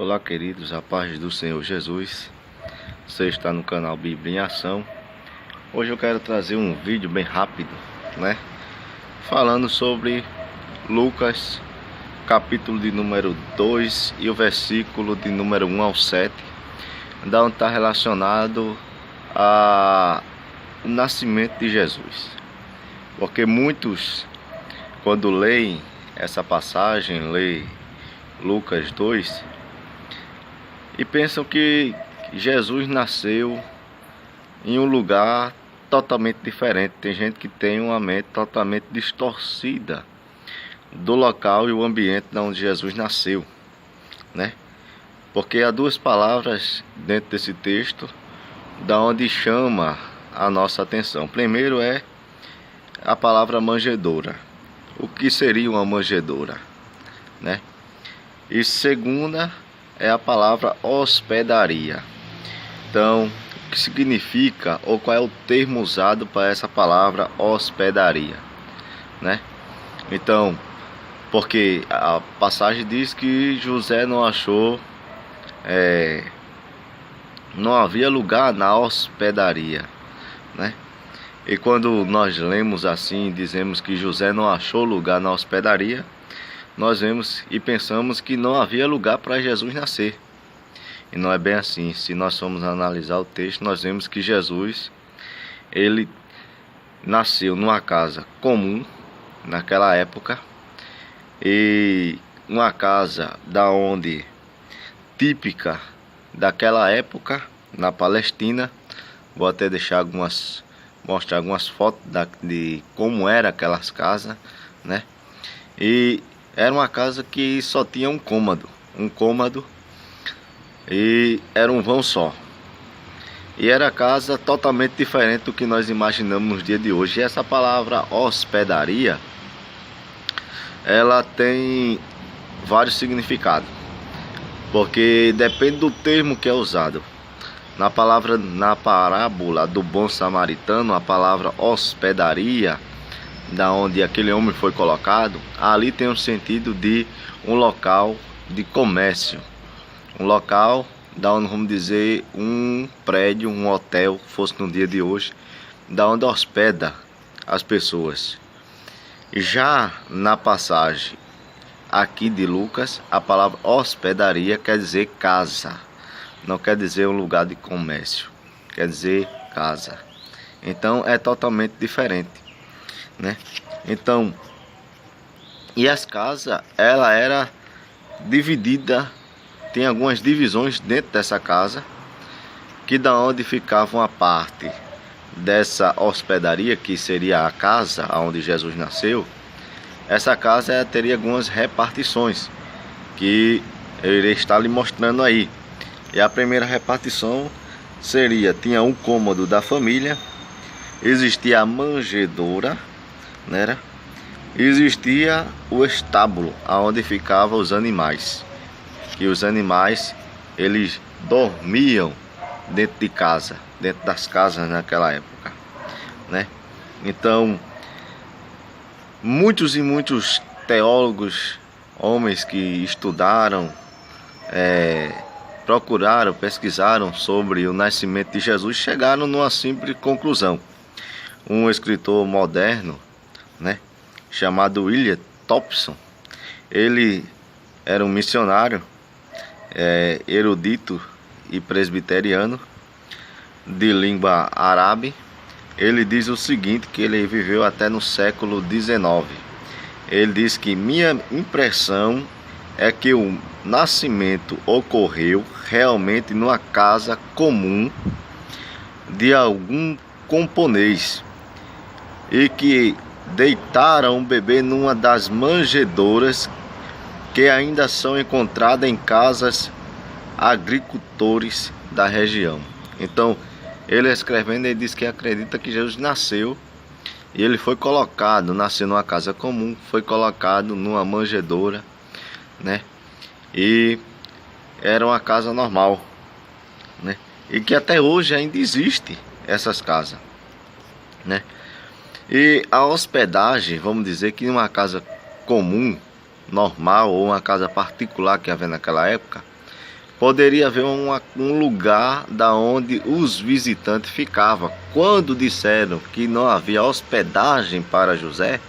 Olá, queridos, a paz do Senhor Jesus. Você está no canal Bíblia em Ação. Hoje eu quero trazer um vídeo bem rápido, falando sobre Lucas, capítulo de número 2 e o versículo de número 1 ao 7, da onde está relacionado ao nascimento de Jesus. Porque muitos, quando leem essa passagem, leem Lucas 2, e pensam que Jesus nasceu em um lugar totalmente diferente. Tem gente que tem uma mente totalmente distorcida do local e o ambiente onde Jesus nasceu, Porque há duas palavras dentro desse texto da onde chama a nossa atenção. Primeiro é a palavra manjedoura. O que seria uma manjedoura, E segunda é a palavra hospedaria. Então, o que significa ou qual é o termo usado para essa palavra hospedaria, Então, porque a passagem diz que José não achou, não havia lugar na hospedaria, E quando nós lemos assim, dizemos que José não achou lugar na hospedaria, nós vemos e pensamos que não havia lugar para Jesus nascer. E não é bem assim. Se nós formos analisar o texto, nós vemos que Jesus, ele nasceu numa casa comum naquela época, e uma casa típica daquela época na Palestina. Vou até mostrar algumas fotos de como eram aquelas casas, E era uma casa que só tinha um cômodo, e era um vão só. E era casa totalmente diferente do que nós imaginamos nos dias de hoje. E essa palavra hospedaria, ela tem vários significados, porque depende do termo que é usado. Na parábola do bom samaritano, a palavra hospedaria, da onde aquele homem foi colocado, ali tem um sentido de um local de comércio, um local da onde, vamos dizer, um prédio, um hotel, fosse no dia de hoje, da onde hospeda as pessoas. Já na passagem aqui de Lucas, a palavra hospedaria quer dizer casa, não quer dizer um lugar de comércio, quer dizer casa. Então é totalmente diferente, Então, e as casas, ela era dividida, tem algumas divisões dentro dessa casa, que da onde ficava uma parte dessa hospedaria, que seria a casa onde Jesus nasceu. Essa casa teria algumas repartições, que eu irei estar lhe mostrando aí. E a primeira repartição tinha um cômodo da família, existia a manjedoura, existia o estábulo, onde ficavam os animais. E os animais, eles dormiam dentro de casa, dentro das casas naquela época, Então, muitos e muitos teólogos, homens que estudaram, procuraram, pesquisaram sobre o nascimento de Jesus, chegaram numa simples conclusão. Um escritor moderno, chamado William Thompson, ele era um missionário, erudito e presbiteriano, de língua árabe. Ele diz o seguinte, que ele viveu até no século XIX. Ele diz que minha impressão é que o nascimento ocorreu realmente numa casa comum de algum camponês, e que deitaram o bebê numa das manjedouras que ainda são encontradas em casas agricultores da região. Então, ele escrevendo, ele diz que acredita que Jesus nasceu e ele foi colocado, nasceu numa casa comum, foi colocado numa manjedoura, E era uma casa normal, E que até hoje ainda existe essas casas, E a hospedagem, vamos dizer que em uma casa comum, normal, ou uma casa particular que havia naquela época, poderia haver um lugar da onde os visitantes ficavam. Quando disseram que não havia hospedagem para José,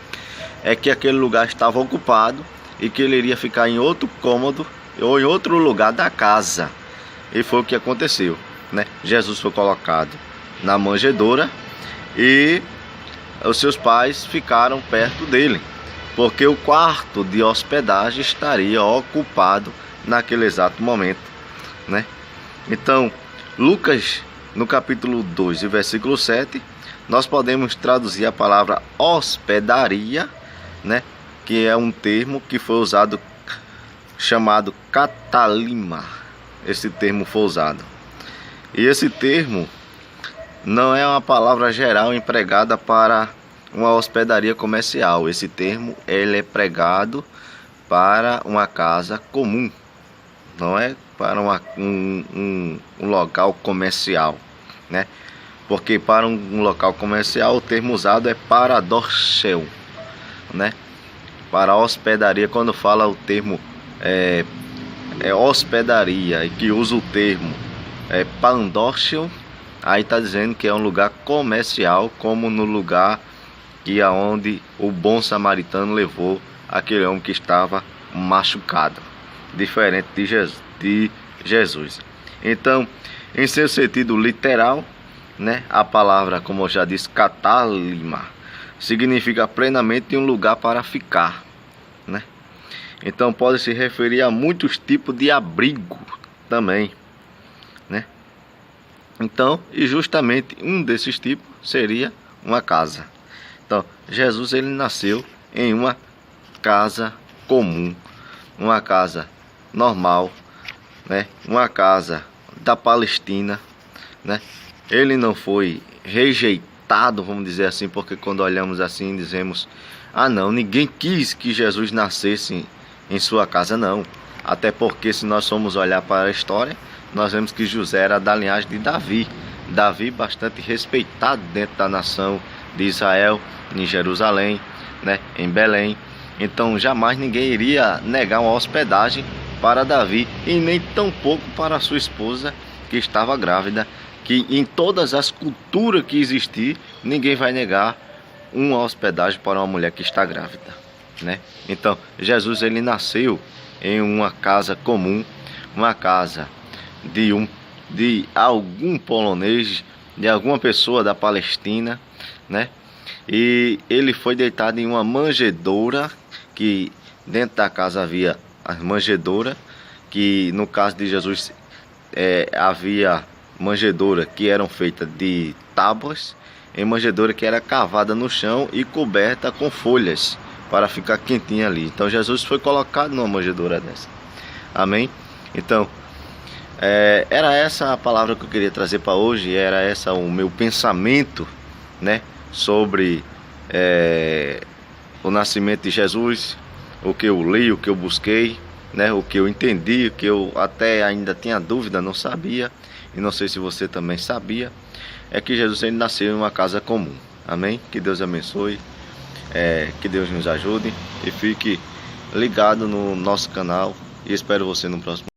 é que aquele lugar estava ocupado e que ele iria ficar em outro cômodo ou em outro lugar da casa. E foi o que aconteceu, né? Jesus foi colocado na manjedoura e os seus pais ficaram perto dele, porque o quarto de hospedagem estaria ocupado naquele exato momento, né? Então, Lucas, no capítulo 2 e versículo 7, nós podemos traduzir a palavra hospedaria, né? Que é um termo que foi usado, chamado catalima. Esse termo foi usado. E esse termo não é uma palavra geral empregada para uma hospedaria comercial. Esse termo ele é pregado para uma casa comum, não é para um local comercial, né? Porque para um local comercial o termo usado é paradorshel, né? Para hospedaria, quando fala o termo hospedaria e que usa o termo pandorshel, aí está dizendo que é um lugar comercial, como no lugar que aonde o bom samaritano levou aquele homem que estava machucado, diferente de Jesus. Então, em seu sentido literal, né, a palavra, como eu já disse, catalima, significa plenamente um lugar para ficar, né? Então pode se referir a muitos tipos de abrigo também, né? Então, e justamente um desses tipos seria uma casa. Então, Jesus ele nasceu em uma casa comum, uma casa normal, né? Uma casa da Palestina, né? Ele não foi rejeitado, vamos dizer assim, porque quando olhamos assim dizemos: ah não, ninguém quis que Jesus nascesse em sua casa, não. Até porque se nós formos olhar para a história, nós vemos que José era da linhagem de Davi. Davi bastante respeitado dentro da nação de Israel, em Jerusalém, né, em Belém. Então jamais ninguém iria negar uma hospedagem para Davi, e nem tampouco para sua esposa que estava grávida, que em todas as culturas que existir, ninguém vai negar uma hospedagem para uma mulher que está grávida, né? Então Jesus ele nasceu em uma casa comum, uma casa de algum polonês, de alguma pessoa da Palestina, né? E ele foi deitado em uma manjedoura, que dentro da casa havia a manjedoura, que no caso de Jesus havia manjedoura que eram feitas de tábuas, em manjedoura que era cavada no chão e coberta com folhas para ficar quentinha ali. Então Jesus foi colocado numa manjedoura dessa. Amém? Então era essa a palavra que eu queria trazer para hoje. Era essa o meu pensamento, né, sobre o nascimento de Jesus, o que eu li, o que eu busquei, né, o que eu entendi, o que eu até ainda tinha dúvida, não sabia, e não sei se você também sabia, é que Jesus ele nasceu em uma casa comum. Amém? Que Deus abençoe, que Deus nos ajude, e fique ligado no nosso canal, e espero você no próximo.